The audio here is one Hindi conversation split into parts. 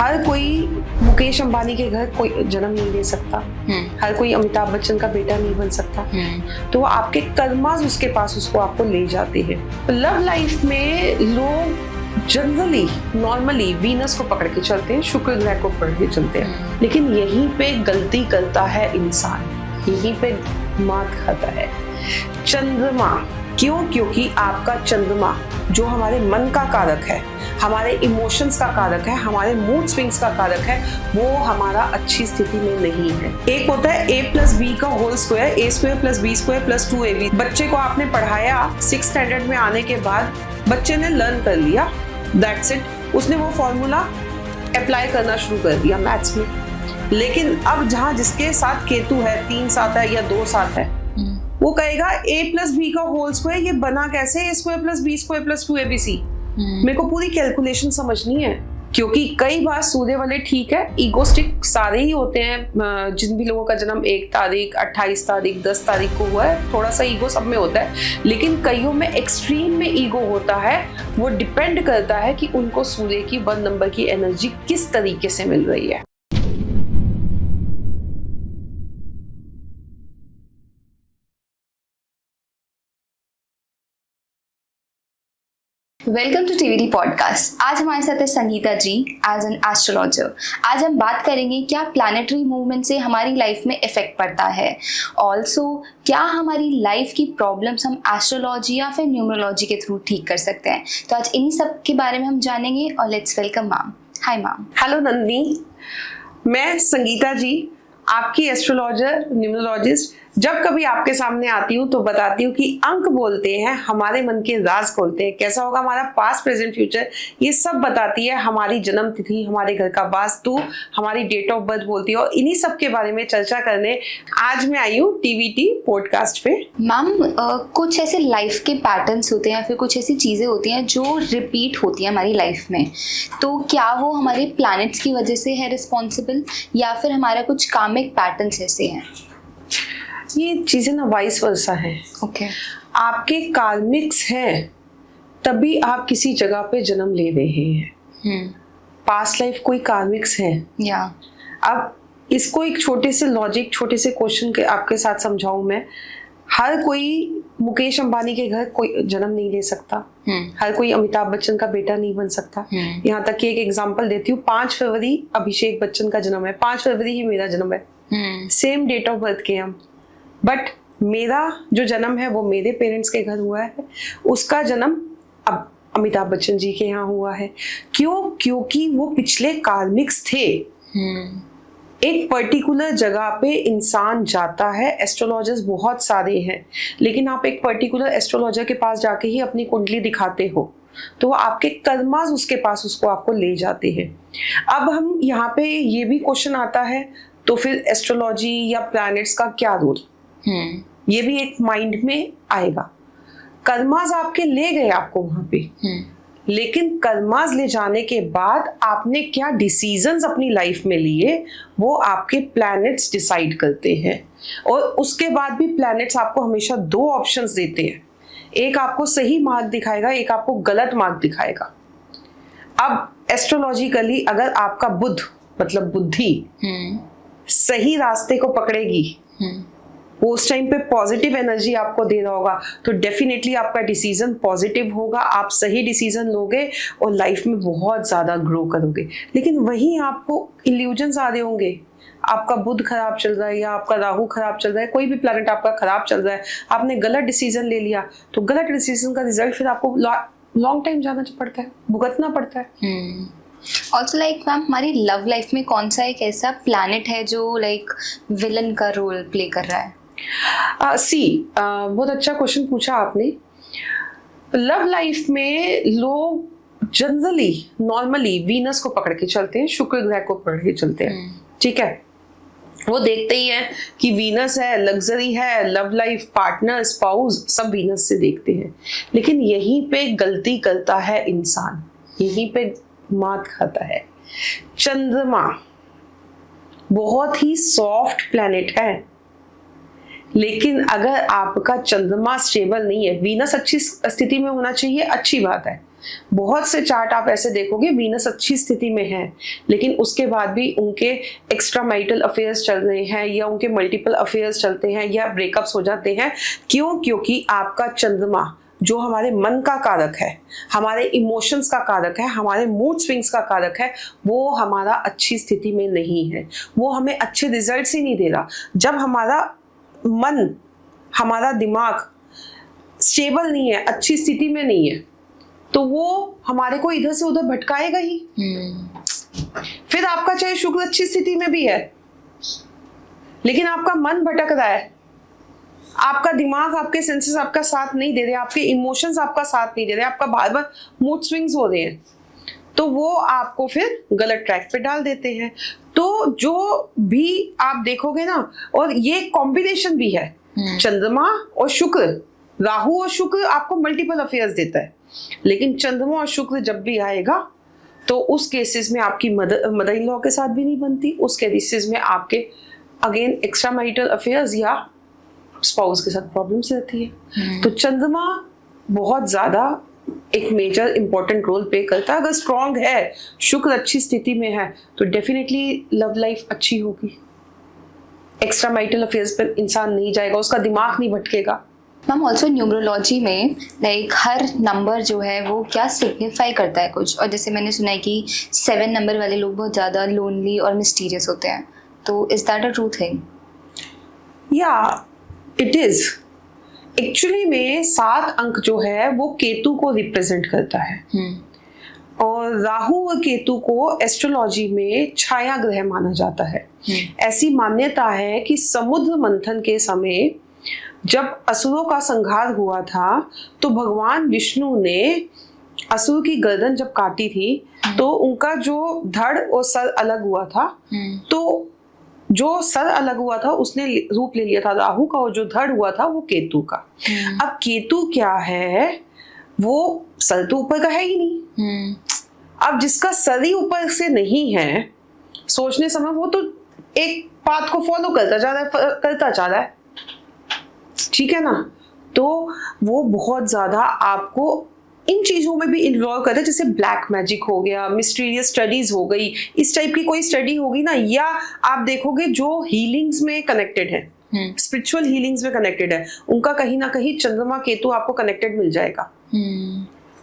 हर कोई मुकेश अंबानी के घर कोई जन्म नहीं ले सकता, हर कोई अमिताभ बच्चन का बेटा नहीं बन सकता। तो आपके कर्मास उसके पास उसको आपको ले जाते हैं। लव लाइफ में लोग जनरली नॉर्मली वीनस को पकड़ के चलते हैं, शुक्र ग्रह को पकड़ के चलते हैं, लेकिन यहीं पे गलती करता है इंसान, यहीं पे मात खाता है। चंद्रमा क्यों? क्योंकि आपका चंद्रमा जो हमारे मन का कारक है, हमारे इमोशंस का कारक है, हमारे मूड स्विंग्स का कारक है, वो हमारा अच्छी स्थिति में नहीं है। एक होता है a+b का whole square, a² + b² + 2ab। बच्चे को आपने पढ़ाया, 6th स्टैंडर्ड में आने के बाद बच्चे ने लर्न कर लिया, दैट्स इट। उसने वो फॉर्मूला अप्लाई करना शुरू कर दिया मैथ्स में। लेकिन अब जहाँ जिसके साथ केतु है, 3 साथ है या 2 साथ है, वो कहेगा a+b का होल स्क्वायर ये बना कैसे, a² + b² + 2abc। मेरे को पूरी कैलकुलेशन समझनी है, क्योंकि कई बार सूर्य वाले ठीक है, ईगोस्टिक सारे ही होते हैं। जिन भी लोगों का जन्म 1 तारीख, 28 तारीख, 10 तारीख को हुआ है, थोड़ा सा ईगो सब में होता है, लेकिन कईयों में एक्सट्रीम में ईगो होता है। वो डिपेंड करता है कि उनको सूर्य की 1 नंबर की एनर्जी किस तरीके से मिल रही है। Welcome to TVD podcast. आज हमारे साथ है Sangeeta ji as an astrologer. आज हम बात करेंगे क्या प्लैनेटरी मूवमेंट से हमारी लाइफ में इफेक्ट पड़ता है, ऑल्सो क्या हमारी लाइफ की प्रॉब्लम्स हम एस्ट्रोलॉजी या फिर न्यूमरोलॉजी के थ्रू ठीक कर सकते हैं। तो आज इन्हीं सब के बारे में हम जानेंगे और let's welcome ma'am. Hi ma'am. Hello Nandini, मैं संगीता जी आपकी एस्ट्रोलॉजर न्यूमरोलॉजिस्ट। जब कभी आपके सामने आती हूँ तो बताती हूँ कि अंक बोलते हैं, हमारे मन के राज खोलते हैं, कैसा होगा हमारा पास्ट प्रेजेंट फ्यूचर, ये सब बताती है। हमारी जन्म तिथि, हमारे घर का वास्तु, हमारी डेट ऑफ बर्थ बोलती है। और इन्हीं सब के बारे में चर्चा करने आज मैं आई हूँ टीवीटी पॉडकास्ट पे। मैम कुछ ऐसे लाइफ के पैटर्न्स होते हैं, फिर कुछ ऐसी चीज़ें होती हैं जो रिपीट होती हैं हमारी लाइफ में, तो क्या वो हमारे प्लैनेट्स की वजह से है रिस्पॉन्सिबल या फिर हमारा कुछ कार्मिक पैटर्न्स ऐसे हैं? ये चीजें ना वाइस वर्सा है। ओके। आपके कार्मिक्स हैं तभी आप किसी जगह पे जन्म ले रहे हैं। पास्ट लाइफ कोई कार्मिक्स है या अब इसको एक छोटे से लॉजिक, छोटे से क्वेश्चन के आपके साथ समझाऊं मैं। हर कोई मुकेश अंबानी के घर कोई जन्म नहीं ले सकता, हर कोई अमिताभ बच्चन का बेटा नहीं बन सकता। यहाँ तक कि एक एग्जांपल देती हूँ, 5 फरवरी अभिषेक बच्चन का जन्म है, 5 फरवरी ही मेरा जन्म है, सेम डेट ऑफ बर्थ के हम। बट मेरा जो जन्म है वो मेरे पेरेंट्स के घर हुआ है, उसका जन्म अब अमिताभ बच्चन जी के यहाँ हुआ है। क्यों? क्योंकि वो पिछले कार्मिक्स थे। एक पर्टिकुलर जगह पे इंसान जाता है, एस्ट्रोलॉजर्स बहुत सारे हैं, लेकिन आप एक पर्टिकुलर एस्ट्रोलॉजर के पास जाके ही अपनी कुंडली दिखाते हो, तो आपके कर्मास उसके पास उसको आपको ले जाते हैं। अब हम यहाँ पे ये भी क्वेश्चन आता है, तो फिर एस्ट्रोलॉजी या प्लैनेट्स का क्या रोल, ये भी एक माइंड में आएगा। कर्मास आपके ले गए आपको वहां पे, लेकिन कर्मास ले जाने के बाद आपने क्या डिसीजंस अपनी लाइफ में लिए वो आपके प्लैनेट्स डिसाइड करते हैं। और उसके बाद भी प्लैनेट्स आपको हमेशा 2 ऑप्शंस देते हैं, एक आपको सही मार्ग दिखाएगा, एक आपको गलत मार्ग दिखाएगा। अब एस्ट्रोलॉजिकली अगर आपका बुध मतलब बुद्धि सही रास्ते को पकड़ेगी, वो उस टाइम पे पॉजिटिव एनर्जी आपको दे रहा होगा, तो डेफिनेटली आपका डिसीजन पॉजिटिव होगा, आप सही डिसीजन लोगे और लाइफ में बहुत ज्यादा ग्रो करोगे। लेकिन वहीं आपको इल्यूजन्स आ रहे होंगे, आपका बुध खराब चल रहा है या आपका राहु खराब चल रहा है, कोई भी प्लैनेट आपका खराब चल रहा है, आपने गलत डिसीजन ले लिया, तो गलत डिसीजन का रिजल्ट फिर आपको लॉन्ग टाइम जाना पड़ता है, भुगतना पड़ता है। ऑल्सो लाइक मैम हमारी लव लाइफ में कौन सा एक ऐसा प्लैनेट है जो लाइक विलन का रोल प्ले कर रहा है? बहुत अच्छा क्वेश्चन पूछा आपने। लव लाइफ में लोग जनरली नॉर्मली वीनस को पकड़ के चलते हैं, शुक्र ग्रह को पकड़ के चलते हैं, ठीक है। वो देखते ही हैं कि वीनस है, लग्जरी है, लव लाइफ, पार्टनर, स्पाउस सब वीनस से देखते हैं। लेकिन यहीं पे गलती करता है इंसान, यहीं पे मात खाता है। चंद्रमा बहुत ही सॉफ्ट प्लैनेट है, लेकिन अगर आपका चंद्रमा स्टेबल नहीं है, वीनस अच्छी स्थिति में होना चाहिए, अच्छी बात है, बहुत से चार्ट आप ऐसे देखोगे वीनस अच्छी स्थिति में है, लेकिन उसके बाद भी उनके एक्स्ट्रा मैरिटल अफेयर्स चल रहे हैं या उनके मल्टीपल अफेयर्स चलते हैं या ब्रेकअप्स हो जाते हैं। क्यों? क्योंकि आपका चंद्रमा जो हमारे मन का कारक है, हमारे इमोशंस का कारक है, हमारे मूड स्विंग्स का कारक है, वो हमारा अच्छी स्थिति में नहीं है, वो हमें अच्छे रिजल्ट्स ही नहीं दे रहा। जब हमारा मन, हमारा दिमाग स्टेबल नहीं है, अच्छी स्थिति में नहीं है, तो वो हमारे को इधर से उधर भटकाएगा ही। फिर आपका चाहे शुक्र अच्छी स्थिति में भी है, लेकिन आपका मन भटक रहा है, आपका दिमाग, आपके सेंसेस आपका साथ नहीं दे रहे, आपके इमोशंस आपका साथ नहीं दे रहे, आपका बार बार मूड स्विंग्स हो रहे हैं, तो वो आपको फिर गलत ट्रैक पे डाल देते हैं। तो जो भी आप देखोगे ना, और ये कॉम्बिनेशन भी है, चंद्रमा और शुक्र, राहु और शुक्र आपको मल्टीपल अफेयर्स देता है, लेकिन चंद्रमा और शुक्र जब भी आएगा तो उस केसेस में आपकी मदर इन लॉ के साथ भी नहीं बनती, उस केसेस में आपके अगेन एक्स्ट्रा मैरिटल अफेयर्स या स्पाउस के साथ प्रॉब्लम्स रहती है। तो चंद्रमा बहुत ज्यादा एक मेजर इंपॉर्टेंट रोल प्ले करता है। अगर स्ट्रांग है, शुक्र अच्छी स्थिति में है, तो डेफिनेटली लव लाइफ अच्छी होगी, एक्स्ट्रा मैरिटल अफेयर्स पर इंसान नहीं जाएगा, उसका दिमाग नहीं भटकेगा। मैम ऑल्सो न्यूमरोलॉजी में लाइक हर नंबर जो है वो क्या सिग्निफाई करता है कुछ, और जैसे मैंने सुना है कि 7 नंबर वाले लोग बहुत ज़्यादा लोनली और मिस्टीरियस होते हैं, तो is that a true thing? या इट इज एक्चुअली में 7 अंक जो है वो केतु को रिप्रेजेंट करता है। और राहु और केतु को एस्ट्रोलॉजी में छाया ग्रह माना जाता है। ऐसी मान्यता है कि समुद्र मंथन के समय जब असुरों का संहार हुआ था, तो भगवान विष्णु ने असुर की गर्दन जब काटी थी, तो उनका जो धड़ और सर अलग हुआ था, तो जो सर अलग हुआ था उसने रूप ले लिया था राहु का, और जो धड़ हुआ था वो केतु का। अब केतु क्या है, वो सर तो ऊपर का है ही नहीं। अब जिसका सर ही ऊपर से नहीं है, सोचने समय वो तो एक पाथ को फॉलो करता जा रहा है, ठीक है ना। तो वो बहुत ज्यादा आपको इन चीजों में भी इन्वॉल्व करते हैं, जैसे ब्लैक मैजिक हो गया, मिस्टीरियस स्टडीज हो गई, इस टाइप की कोई स्टडी होगी ना, या आप देखोगे जो हीलिंग्स में कनेक्टेड है, स्पिरिचुअल हीलिंग्स में कनेक्टेड है, उनका कहीं ना कहीं चंद्रमा केतु आपको कनेक्टेड मिल जाएगा।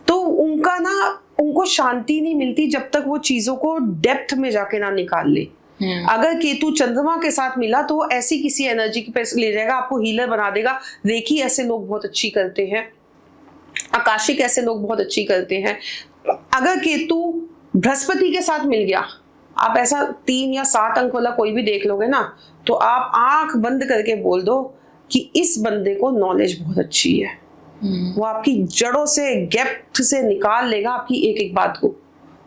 तो उनको शांति नहीं मिलती जब तक वो चीजों को डेप्थ में जाके ना निकाल ले। अगर केतु चंद्रमा के साथ मिला तो वो ऐसी किसी एनर्जी के पैसे ले जाएगा, आपको हीलर बना देगा। रेकी ऐसे लोग बहुत अच्छी करते हैं, आकाशिक ऐसे लोग बहुत अच्छी करते हैं। अगर केतु बृहस्पति के साथ मिल गया, आप ऐसा 3 या 7 अंक वाला कोई भी देख लोगे ना, तो आप आंख बंद करके बोल दो कि इस बंदे को नॉलेज बहुत अच्छी है। वो आपकी जड़ों से, डेप्थ से निकाल लेगा आपकी एक एक बात को,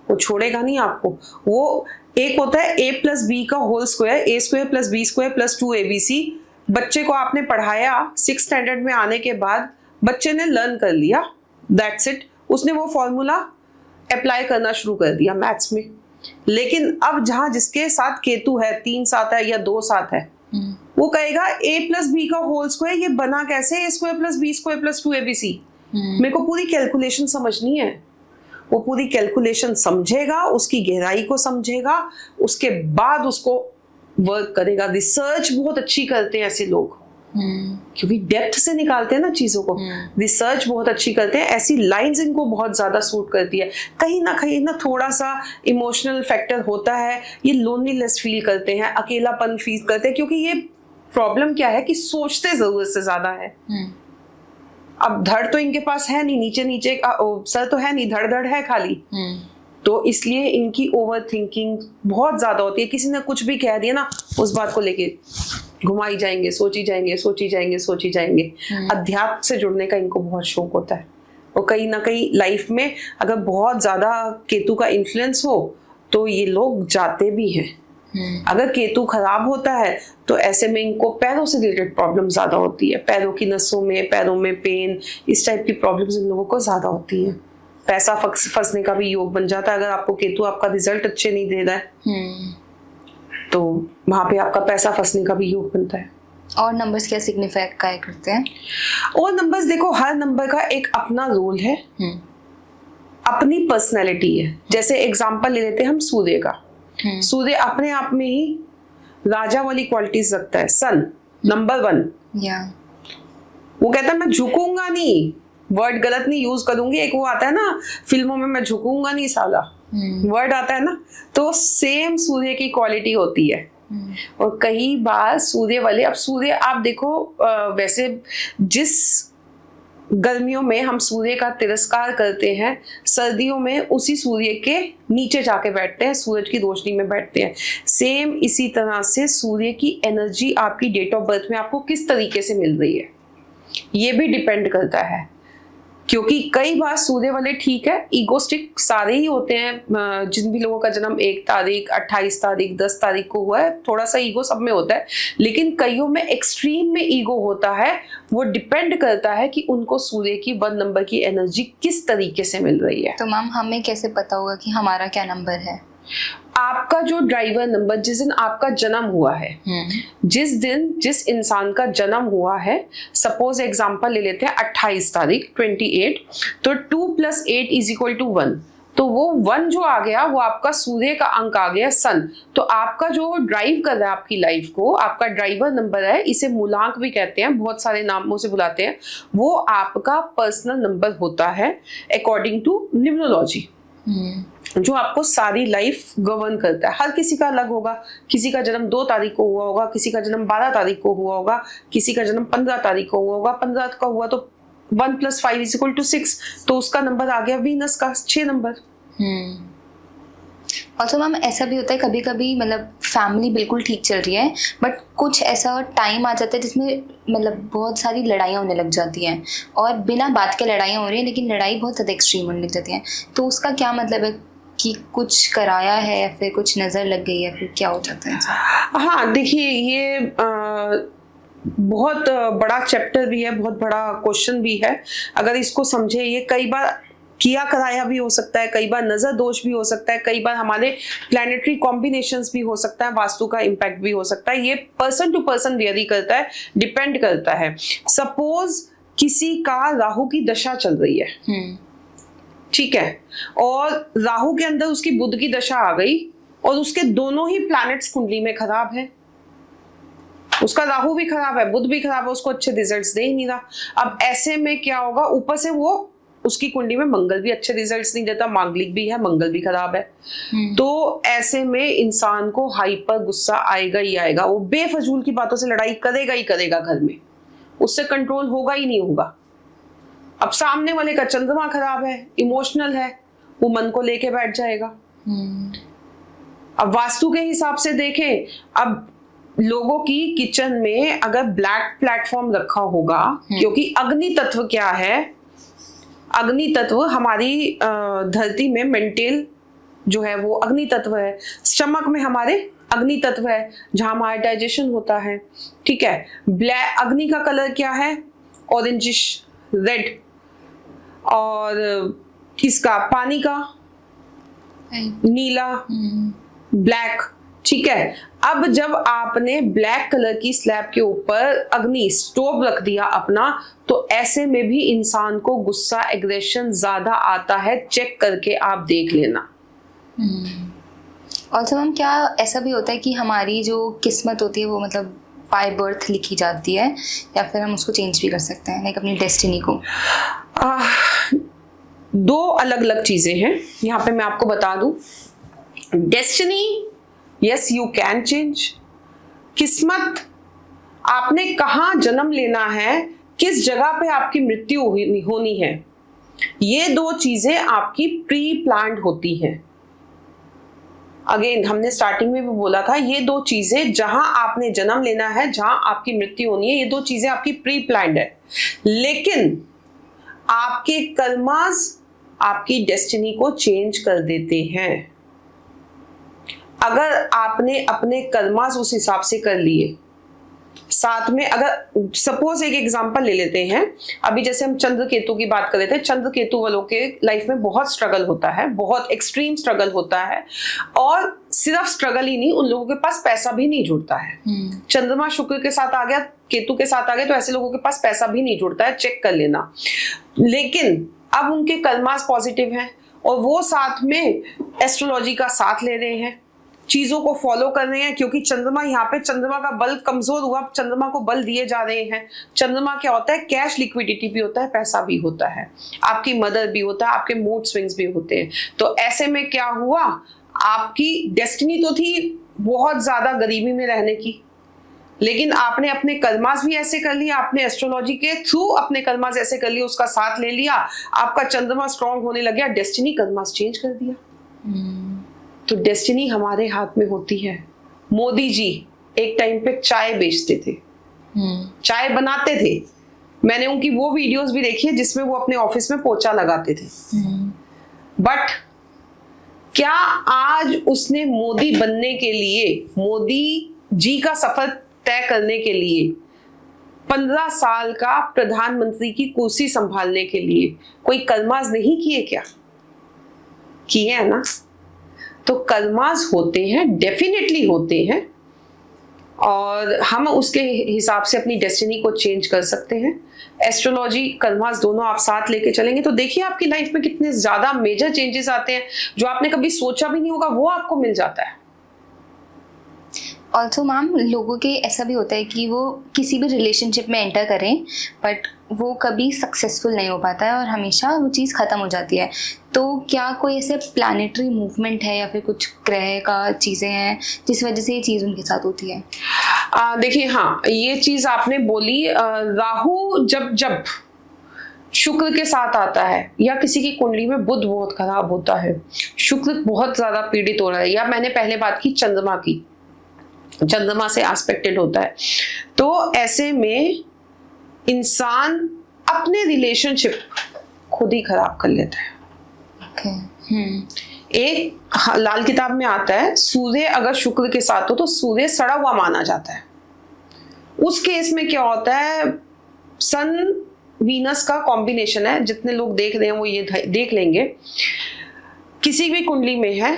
वो छोड़ेगा नहीं आपको। वो एक होता है a+b का whole square, a² + b² + 2abc। बच्चे को आपने पढ़ाया, 6th स्टैंडर्ड में आने के बाद बच्चे ने लर्न कर लिया, दैट्स इट, उसने वो फॉर्मूला अप्लाई करना शुरू कर दिया मैथ्स में। लेकिन अब जहां जिसके साथ केतु है, 3 साथ है या 2 साथ है, वो कहेगा a+b का होल स्क्वायर ये बना कैसे, a² + b² + 2abc। मेरे को पूरी कैलकुलेशन समझनी है। वो पूरी कैलकुलेशन समझेगा, उसकी गहराई को समझेगा, उसके बाद उसको वर्क करेगा। रिसर्च बहुत अच्छी करते हैं ऐसे लोग, क्योंकि डेप्थ से निकालते हैं ना चीजों को। रिसर्च बहुत अच्छी करते हैं, ऐसी लाइंस इनको बहुत ज्यादा सूट करती है। कहीं ना थोड़ा सा इमोशनल फैक्टर होता है, ये लोनलीनेस फील करते हैं, अकेलापन फील करते हैं, क्योंकि ये प्रॉब्लम क्या है कि सोचते जरूरत से ज्यादा है। अब धड़ तो इनके पास है नहीं, नीचे सर तो है नहीं, धड़ है खाली। तो इसलिए इनकी ओवर थिंकिंग बहुत ज्यादा होती है। किसी ने कुछ भी कह दिया ना, उस बात को लेके घुमाई जाएंगे, सोची जाएंगे। अध्यात्म से जुड़ने का इनको बहुत शौक होता है। और कहीं ना कहीं लाइफ में अगर बहुत ज्यादा केतु का इन्फ्लुएंस हो तो ये लोग जाते भी हैं। अगर केतु खराब होता है तो ऐसे में इनको पैरों से रिलेटेड प्रॉब्लम ज्यादा होती है, पैरों की नसों में, पैरों में पेन, इस टाइप की प्रॉब्लम्स इन लोगों को ज्यादा होती हैं। पैसा फंसने का भी योग बन जाता है। अगर आपको केतु आपका रिजल्ट अच्छे नहीं दे रहा है तो वहां पे आपका पैसा फंसने का भी योग बनता है। और नंबर्स क्या सिग्निफाई करते हैं? और नंबर्स देखो, हर नंबर का एक अपना रोल है, अपनी पर्सनैलिटी है। जैसे एग्जाम्पल ले लेते हैं हम सूर्य का। सूर्य अपने आप में ही राजा वाली क्वालिटीज रखता है। सन नंबर 1, वो कहता है मैं झुकूंगा नहीं, वर्ड गलत नहीं यूज करूंगी। एक वो आता है ना फिल्मों में, मैं झुकूंगा नहीं साला, वर्ड आता है ना, तो सेम सूर्य की क्वालिटी होती है। और कई बार सूर्य वाले, अब सूर्य आप देखो, वैसे जिस गर्मियों में हम सूर्य का तिरस्कार करते हैं, सर्दियों में उसी सूर्य के नीचे जाके बैठते हैं, सूरज की रोशनी में बैठते हैं। सेम इसी तरह से सूर्य की एनर्जी आपकी डेट ऑफ बर्थ में आपको किस तरीके से मिल रही है, ये भी डिपेंड करता है। क्योंकि कई बार सूर्य वाले ठीक है, ईगोस्टिक सारे ही होते हैं। जिन भी लोगों का जन्म 1 तारीख, 28 तारीख, 10 तारीख को हुआ है, थोड़ा सा ईगो सब में होता है। लेकिन कईयों में एक्सट्रीम में ईगो होता है। वो डिपेंड करता है कि उनको सूर्य की 1 नंबर की एनर्जी किस तरीके से मिल रही है। तो मैम हमें कैसे पता होगा कि हमारा क्या नंबर है? आपका जो ड्राइवर नंबर, जिस दिन आपका जन्म हुआ है, जिस दिन जिस इंसान का जन्म हुआ है, सपोज एग्जांपल ले लेते हैं 28 तारीख 28, तो 2 + 8 = 1। तो वो 1 जो आ गया वो आपका सूर्य का अंक आ गया, सन। तो आपका जो ड्राइव कर रहा है आपकी लाइफ को, आपका ड्राइवर नंबर है, इसे मूलांक भी कहते हैं, बहुत सारे नामों से बुलाते हैं, वो आपका पर्सनल नंबर होता है अकॉर्डिंग टू न्यूमरोलॉजी, जो आपको सारी लाइफ गवर्न करता है। हर किसी का अलग होगा। किसी का जन्म 2 तारीख को हुआ होगा, किसी का जन्म 12 तारीख को हुआ होगा, किसी का जन्म 15 तारीख को हुआ होगा। 15 का हुआ तो 1 + 5 = 6, तो उसका नंबर आ गया वीनस का 6 नंबर। ऑल्सो मैम ऐसा भी होता है कभी कभी, मतलब फैमिली बिल्कुल ठीक चल रही है, बट कुछ ऐसा टाइम आ जाता है जिसमें मतलब बहुत सारी लड़ाइयाँ होने लग जाती हैं, और बिना बात के लड़ाइयाँ हो रही हैं, लेकिन लड़ाई बहुत ज़्यादा एक्सट्रीम होने लग जाती हैं। तो उसका क्या मतलब है कि कुछ कराया है या फिर कुछ नज़र लग गई है, फिर क्या हो जाता है? हाँ देखिए, ये बहुत बड़ा चैप्टर भी है, बहुत बड़ा क्वेश्चन भी है। अगर इसको समझे, ये कई बार किया कराया भी हो सकता है, कई बार नजर दोष भी हो सकता है, कई बार हमारे प्लैनेटरी कॉम्बिनेशंस भी हो सकता है, वास्तु का इम्पैक्ट भी हो सकता है। ये पर्सन टू पर्सन वेरी करता है, डिपेंड करता है। सपोज किसी का राहु की दशा चल रही है, ठीक है, और राहु के अंदर उसकी बुध की दशा आ गई, और उसके दोनों ही प्लैनेट्स कुंडली में खराब है। उसका राहु भी खराब है, बुध भी खराब है, उसको अच्छे रिजल्ट्स दे ही नहीं रहा। अब ऐसे में क्या होगा, ऊपर से वो उसकी कुंडली में मंगल भी अच्छे रिजल्ट्स नहीं देता, मांगलिक भी है, मंगल भी खराब है। तो ऐसे में इंसान को हाइपर गुस्सा आएगा ही आएगा। वो बेफजूल की बातों से लड़ाई करेगा ही करेगा घर में, उससे कंट्रोल होगा ही नहीं होगा। अब सामने वाले का चंद्रमा खराब है, इमोशनल है, वो मन को लेके बैठ जाएगा। अब वास्तु के हिसाब से देखें, अब लोगों की किचन में अगर ब्लैक प्लेटफॉर्म रखा होगा, क्योंकि अग्नि तत्व क्या है, अग्नि तत्व हमारी धरती में मेंटल जो है वो अग्नि तत्व है। स्टमक में हमारे अग्नि तत्व है, जहां हमारा डाइजेशन होता है, ठीक है। ब्लैक अग्नि का कलर क्या है, ऑरेंजिश रेड, और इसका पानी का नीला, ब्लैक, ठीक है। अब जब आपने ब्लैक कलर की स्लैब के ऊपर अग्नि स्टोव रख दिया अपना, तो ऐसे में भी इंसान को गुस्सा, एग्रेशन ज्यादा आता है। चेक करके आप देख लेना। ऑल्सो मैम क्या ऐसा भी होता है कि हमारी जो किस्मत होती है वो मतलब बाय बर्थ लिखी जाती है, या फिर हम उसको चेंज भी कर सकते हैं, लाइक अपनी डेस्टिनी को? 2 अलग अलग चीजें हैं। यहाँ पे मैं आपको बता दूं, destiny yes you can change. किस्मत, आपने कहाँ जन्म लेना है, किस जगह पे आपकी मृत्यु होनी है, ये 2 चीजें आपकी प्री प्लान्ड होती हैं। अगेन हमने स्टार्टिंग में भी बोला था, ये 2 चीजें, जहां आपने जन्म लेना है, जहां आपकी मृत्यु होनी है, ये 2 चीजें आपकी प्री प्लान्ड है। लेकिन आपके कर्मास आपकी डेस्टिनी को चेंज कर देते हैं। अगर आपने अपने कर्मास उस हिसाब से कर लिए, साथ में अगर सपोज एक एग्जांपल ले लेते हैं, अभी जैसे हम चंद्र केतु की बात कर रहे थे, चंद्र केतु वालों के लाइफ में बहुत स्ट्रगल होता है, बहुत एक्सट्रीम स्ट्रगल होता है, और सिर्फ स्ट्रगल ही नहीं, उन लोगों के पास पैसा भी नहीं जुड़ता है। चंद्रमा शुक्र के साथ आ गया, केतु के साथ आ गया, तो ऐसे लोगों के पास पैसा भी नहीं जुड़ता है, चेक कर लेना। लेकिन अब उनके कर्मास पॉजिटिव हैं और वो साथ में एस्ट्रोलॉजी का साथ ले रहे हैं, चीजों को फॉलो कर रहे हैं, क्योंकि चंद्रमा यहाँ पे, चंद्रमा का बल कमजोर हुआ, चंद्रमा को बल दिए जा रहे हैं। चंद्रमा क्या होता है? कैश लिक्विडिटी भी होता है, पैसा भी होता है, आपकी मदद भी होता है, आपके मूड स्विंग्स भी होते हैं। तो ऐसे में क्या हुआ, आपकी डेस्टिनी तो थी बहुत ज्यादा गरीबी में रहने की, लेकिन आपने अपने कर्मास भी ऐसे कर लिए, आपने एस्ट्रोलॉजी के थ्रू अपने कर्मास ऐसे कर लिए, उसका साथ ले लिया, आपका चंद्रमा स्ट्रांग होने लग गया, डेस्टिनी कर्मास चेंज कर दिया। तो डेस्टिनी हमारे हाथ में होती है। मोदी जी एक टाइम पे चाय बेचते थे, चाय बनाते थे, मैंने उनकी वो वीडियोस भी देखी है जिसमें वो अपने ऑफिस में पोछा लगाते थे। बट क्या आज उसने मोदी बनने के लिए, मोदी जी का सफर तय करने के लिए, 15 साल का प्रधानमंत्री की कुर्सी संभालने के लिए कोई कर्मास नहीं किए क्या? किए है ना। तो कर्मास होते हैं, डेफिनेटली होते हैं, और हम उसके हिसाब से अपनी डेस्टिनी को चेंज कर सकते हैं। एस्ट्रोलॉजी, कर्मास दोनों आप साथ लेके चलेंगे तो देखिए आपकी लाइफ में कितने ज्यादा मेजर चेंजेस आते हैं, जो आपने कभी सोचा भी नहीं होगा वो आपको मिल जाता है। ऑल्सो मैम, लोगों के ऐसा भी होता है कि वो किसी भी रिलेशनशिप में एंटर करें बट वो कभी सक्सेसफुल नहीं हो पाता है और हमेशा वो चीज़ ख़त्म हो जाती है। तो क्या कोई ऐसे प्लानिटरी मूवमेंट है या फिर कुछ ग्रह का चीज़ें हैं जिस वजह से ये चीज़ उनके साथ होती है? देखिए, हाँ, ये चीज़ आपने बोली। राहु जब शुक्र के साथ आता है, या किसी की कुंडली में बुध बहुत खराब होता है, शुक्र बहुत ज़्यादा पीड़ित हो रहा है, या मैंने पहले बात की चंद्रमा की, चंद्रमा से एस्पेक्टेड होता है, तो ऐसे में इंसान अपने रिलेशनशिप खुद ही खराब कर लेता है। एक लाल किताब में आता है, सूर्य अगर शुक्र के साथ हो तो सूर्य सड़ा हुआ माना जाता है। उस केस में क्या होता है, सन वीनस का कॉम्बिनेशन है, जितने लोग देख रहे हैं वो ये देख लेंगे, किसी भी कुंडली में है,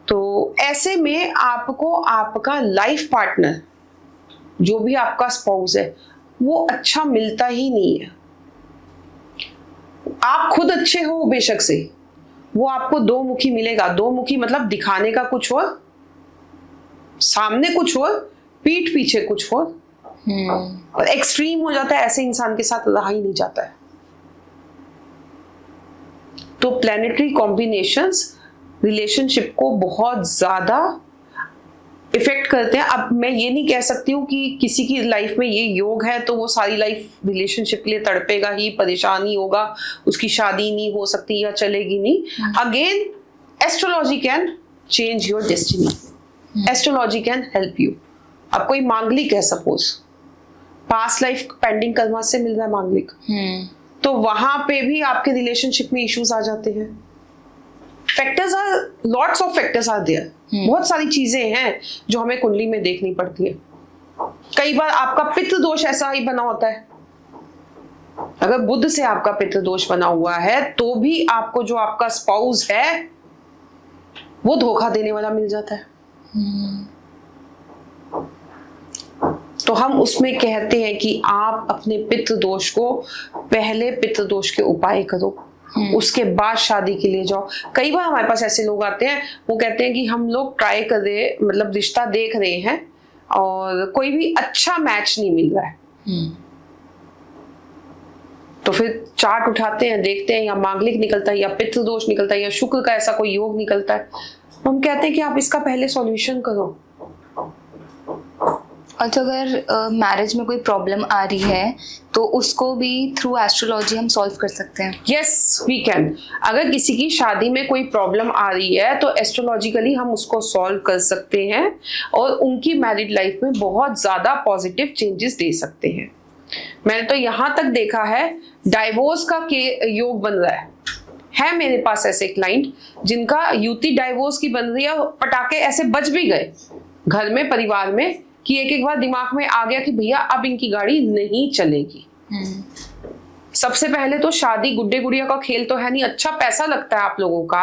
तो ऐसे में आपको आपका लाइफ पार्टनर, जो भी आपका स्पाउस है, वो अच्छा मिलता ही नहीं है। आप खुद अच्छे हो बेशक से, वो आपको दो मुखी मिलेगा। दो मुखी मतलब दिखाने का कुछ और, सामने कुछ और, पीठ पीछे कुछ और, और एक्सट्रीम हो जाता है। ऐसे इंसान के साथ रहा ही नहीं जाता है। तो प्लैनेटरी कॉम्बिनेशंस रिलेशनशिप को बहुत ज्यादा इफेक्ट करते हैं। अब मैं ये नहीं कह सकती हूँ कि किसी की लाइफ में ये योग है तो वो सारी लाइफ रिलेशनशिप के लिए तड़पेगा ही, परेशान ही होगा, उसकी शादी नहीं हो सकती या चलेगी नहीं। Again, astrology can change your destiny, astrology can help you. अब कोई मांगलिक है, suppose past life pending Karma से मिल रहा है मांगलिक, तो वहां पे भी आपके रिलेशनशिप में इश्यूज आ जाते हैं। Factors are, lots of factors are there. बहुत सारी चीजें हैं जो हमें कुंडली में देखनी पड़ती है। कई बार आपका पितृ दोष ऐसा ही बना होता है। अगर बुध से आपका पितृ दोष बना हुआ है तो भी आपको जो आपका स्पाउस है वो धोखा देने वाला मिल जाता है। तो हम उसमें कहते हैं कि आप अपने पितृ दोष को, पहले पितृ दोष के उपाय करो, उसके बाद शादी के लिए जाओ। कई बार हमारे पास ऐसे लोग आते हैं, वो कहते हैं कि हम लोग ट्राई कर रहे, मतलब रिश्ता देख रहे हैं और कोई भी अच्छा मैच नहीं मिल रहा है। तो फिर चार्ट उठाते हैं, देखते हैं या मांगलिक निकलता है या पितृ दोष निकलता है या शुक्र का ऐसा कोई योग निकलता है। हम कहते हैं कि आप इसका पहले सॉल्यूशन करो। अच्छा, अगर मैरिज में कोई प्रॉब्लम आ रही है तो उसको भी थ्रू एस्ट्रोलॉजी हम सॉल्व कर सकते हैं? Yes, we can. अगर किसी की शादी में कोई प्रॉब्लम आ रही है तो एस्ट्रोलॉजिकली हम उसको सॉल्व कर सकते हैं और उनकी मैरिड लाइफ में बहुत ज्यादा पॉजिटिव चेंजेस दे सकते हैं। मैंने तो यहाँ तक देखा है, डाइवोर्स का योग बन रहा है मेरे पास ऐसे क्लाइंट जिनका युति डाइवोर्स की बन रही है, पटाखे ऐसे बज भी गए घर में, परिवार में, कि एक बार दिमाग में आ गया कि भैया अब इनकी गाड़ी नहीं चलेगी। सबसे पहले तो शादी गुड्डे गुड़िया का खेल तो है नहीं। अच्छा पैसा लगता है आप लोगों का,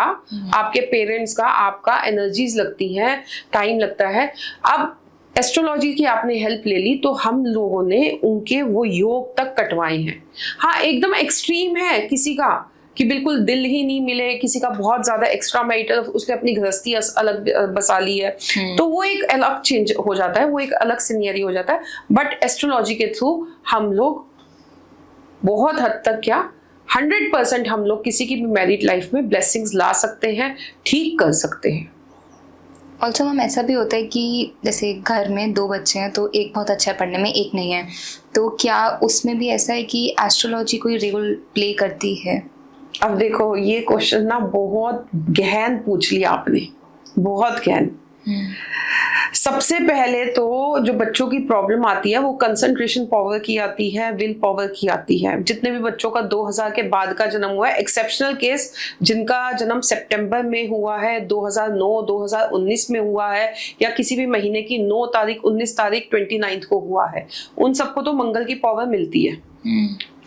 आपके पेरेंट्स का, आपका एनर्जीज लगती है, टाइम लगता है। अब एस्ट्रोलॉजी की आपने हेल्प ले ली तो हम लोगों ने उनके वो योग तक कटवाए हैं। हाँ, एकदम एक्सट्रीम है किसी का कि बिल्कुल दिल ही नहीं मिले, किसी का बहुत ज्यादा एक्स्ट्रा मैरिटल, उसने अपनी गृहस्थी अलग बसा ली है, तो वो एक अलग चेंज हो जाता है, वो एक अलग सिनेरियो हो जाता है। बट एस्ट्रोलॉजी के थ्रू हम लोग बहुत हद तक 100% हम लोग किसी की भी मैरिड लाइफ में ब्लेसिंग्स ला सकते हैं, ठीक कर सकते हैं। ऑल्सो मैम ऐसा भी होता है कि जैसे घर में 2 बच्चे हैं तो एक बहुत अच्छा है पढ़ने में, एक नहीं है, तो क्या उसमें भी ऐसा है कि एस्ट्रोलॉजी कोई रोल प्ले करती है? अब देखो, ये क्वेश्चन ना बहुत गहन पूछ लिया आपने, बहुत गहन। सबसे पहले तो जो बच्चों की प्रॉब्लम आती है वो कंसंट्रेशन पावर की आती है, विल पावर की आती है। जितने भी बच्चों का 2000 के बाद का जन्म हुआ है, एक्सेप्शनल केस जिनका जन्म सितंबर में हुआ है, 2009 2019 में हुआ है, या किसी भी महीने की 9 तारीख 19 तारीख 29 को हुआ है, उन सबको तो मंगल की पावर मिलती है।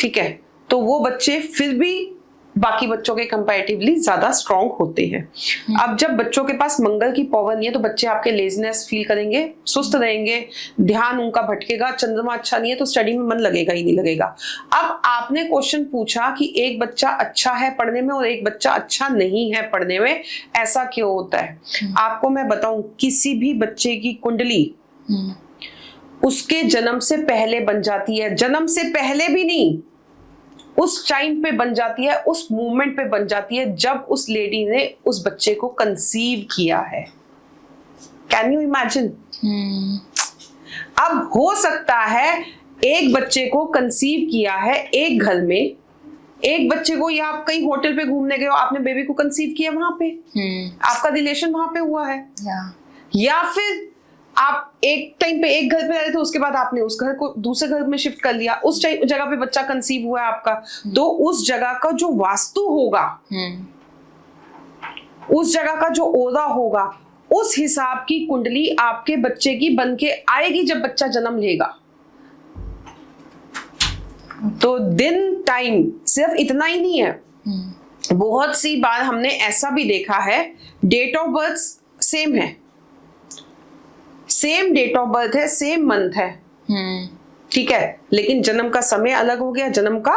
ठीक है, तो वो बच्चे फिर भी बाकी बच्चों के कंपैरेटिवली ज्यादा स्ट्रांग होते हैं। अब जब बच्चों के पास मंगल की पावर नहीं है तो बच्चे आपके लेजीनेस फील करेंगे, सुस्त रहेंगे, ध्यान उनका भटकेगा, चंद्रमा अच्छा नहीं है तो स्टडी में मन लगेगा ही नहीं लगेगा। अब आपने क्वेश्चन पूछा कि एक बच्चा अच्छा है पढ़ने में और एक बच्चा अच्छा नहीं है पढ़ने में, ऐसा क्यों होता है? आपको मैं बताऊं, किसी भी बच्चे की कुंडली उसके जन्म से पहले बन जाती है, जन्म से पहले भी नहीं, उस टाइम पे बन जाती है, उस मोमेंट पे बन जाती है जब उस लेडी ने उस बच्चे को कंसीव किया है। Can you imagine? अब हो सकता है एक बच्चे को कंसीव किया है एक घर में, एक बच्चे को, या आप कहीं होटल पे घूमने गए हो, आपने बेबी को कंसीव किया वहां पे, आपका रिलेशन वहां पे हुआ है, या फिर आप एक टाइम पे एक घर पे रहे थे, उसके बाद आपने उस घर को दूसरे घर में शिफ्ट कर लिया, उस जगह पे बच्चा कंसीव हुआ है आपका, तो उस जगह का जो वास्तु होगा, उस जगह का जो ओरा होगा, उस हिसाब की कुंडली आपके बच्चे की बन के आएगी जब बच्चा जन्म लेगा। तो दिन टाइम सिर्फ इतना ही नहीं है, बहुत सी बार हमने ऐसा भी देखा है, डेट ऑफ बर्थ सेम है, सेम डेट ऑफ बर्थ है, सेम मंथ है, ठीक है, लेकिन जन्म का समय अलग हो गया, जन्म का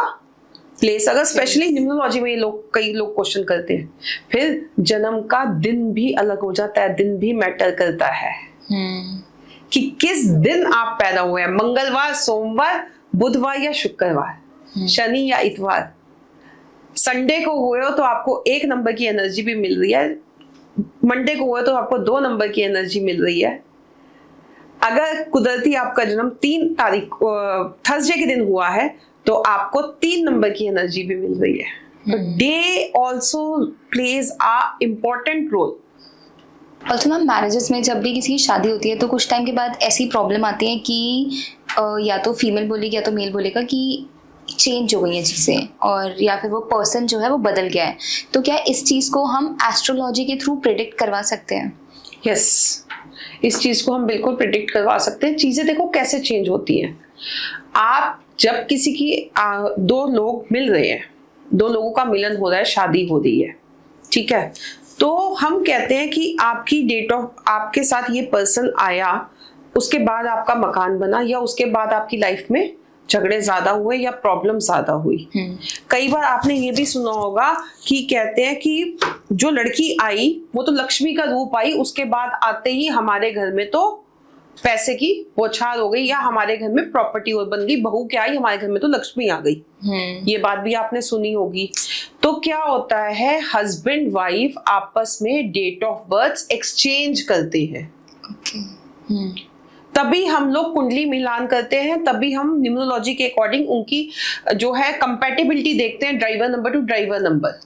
प्लेस, अगर स्पेशली न्यूमरोलॉजी में कई लोग क्वेश्चन करते हैं, फिर जन्म का दिन भी अलग हो जाता है, दिन भी मैटर करता है कि किस दिन आप पैदा हुए हैं, मंगलवार, सोमवार, बुधवार या शुक्रवार, शनि या इतवार। संडे को हुए हो तो आपको 1 नंबर की एनर्जी भी मिल रही है, मंडे को हुए तो आपको 2 नंबर की एनर्जी मिल रही है। अगर कुदरती आपका जन्म 3 तारीख थर्सडे के दिन हुआ है तो आपको 3 नंबर की एनर्जी भी मिल रही है। तो they also plays a important role. Also ma'am, marriages में जब भी किसी की शादी होती है तो कुछ टाइम के बाद ऐसी प्रॉब्लम आती है कि या तो फीमेल बोलेगी या तो मेल बोलेगा कि चेंज हो गई हैं चीज़ें, और या फिर वो पर्सन जो है वो बदल गया है, तो क्या इस चीज़ को हम एस्ट्रोलॉजी के थ्रू प्रिडिक्ट करवा सकते हैं? यस, इस चीज को हम बिल्कुल प्रिडिक्ट करवा सकते हैं। चीजें देखो कैसे चेंज होती हैं। आप जब किसी की 2 लोग मिल रहे हैं, 2 लोगों का मिलन हो रहा है, शादी हो रही है, ठीक है, तो हम कहते हैं कि आपकी डेट ऑफ, आपके साथ ये पर्सन आया, उसके बाद आपका मकान बना, या उसके बाद आपकी लाइफ में झगड़े ज्यादा हुए या प्रॉब्लम ज्यादा हुई। कई बार आपने ये भी सुना होगा कि कहते हैं कि जो लड़की आई वो तो लक्ष्मी का रूप आई, उसके बाद आते ही हमारे घर में तो पैसे की बौछार हो गई, या हमारे घर में प्रॉपर्टी और बन गई, बहू क्या आई, हमारे घर में तो लक्ष्मी आ गई। ये बात भी आपने सुनी होगी। तो क्या होता है, हस्बैंड वाइफ आपस में डेट ऑफ बर्थ एक्सचेंज करते हैं। तभी हम लोग कुंडली मिलान करते हैं, तभी हम न्यूमरोलॉजी के अकॉर्डिंग उनकी जो है कंपैटिबिलिटी देखते हैं, driver number two driver number.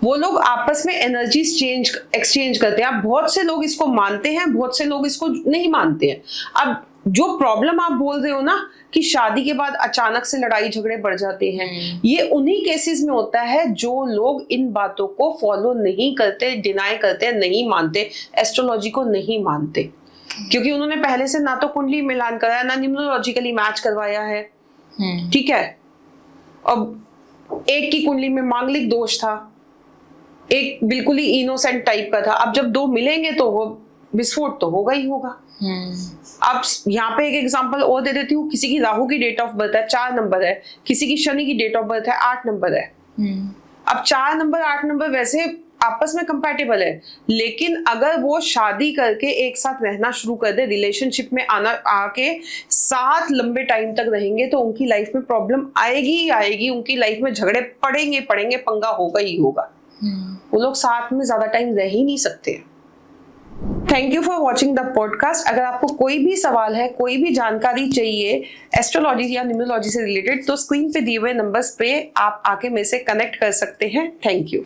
वो लोग आपस में एनर्जीज एक्सचेंज करते हैं। अब बहुत से लोग इसको मानते हैं, बहुत से लोग इसको नहीं मानते हैं। अब जो प्रॉब्लम आप बोल रहे हो ना कि शादी के बाद अचानक से लड़ाई झगड़े बढ़ जाते हैं, ये उन्हीं केसेस में होता है जो लोग इन बातों को फॉलो नहीं करते, डिनाई करते, नहीं मानते, एस्ट्रोलॉजी को नहीं मानते, क्योंकि उन्होंने पहले से ना तो कुंडली मिलान कराया, ना न्यूमरोलॉजिकली मैच करवाया है। ठीक है, अब एक की कुंडली में मांगलिक दोष था, एक बिल्कुल ही इनोसेंट टाइप का था। अब जब 2 मिलेंगे तो वो विस्फोट तो होगा ही होगा। अब यहाँ पे एक एग्जांपल और दे देती हूँ, किसी की राहु की डेट ऑफ बर्थ है 4 नंबर है, किसी की शनि की डेट ऑफ बर्थ है 8 नंबर है। अब 4 नंबर 8 नंबर वैसे आपस में कंपैटिबल है, लेकिन अगर वो शादी करके एक साथ रहना शुरू कर दे, रिलेशनशिप में आके साथ लंबे टाइम तक रहेंगे, तो उनकी लाइफ में प्रॉब्लम आएगी ही आएगी, उनकी लाइफ में झगड़े पड़ेंगे, पंगा होगा ही होगा। वो लोग साथ में ज्यादा टाइम रह ही नहीं सकते। Thank you for watching the podcast. अगर आपको कोई भी सवाल है, कोई भी जानकारी चाहिए एस्ट्रोलॉजी या न्यूमरोलॉजी से रिलेटेड, तो स्क्रीन पे दिए हुए नंबर्स पे आप आके मेरे से कनेक्ट कर सकते हैं। Thank you.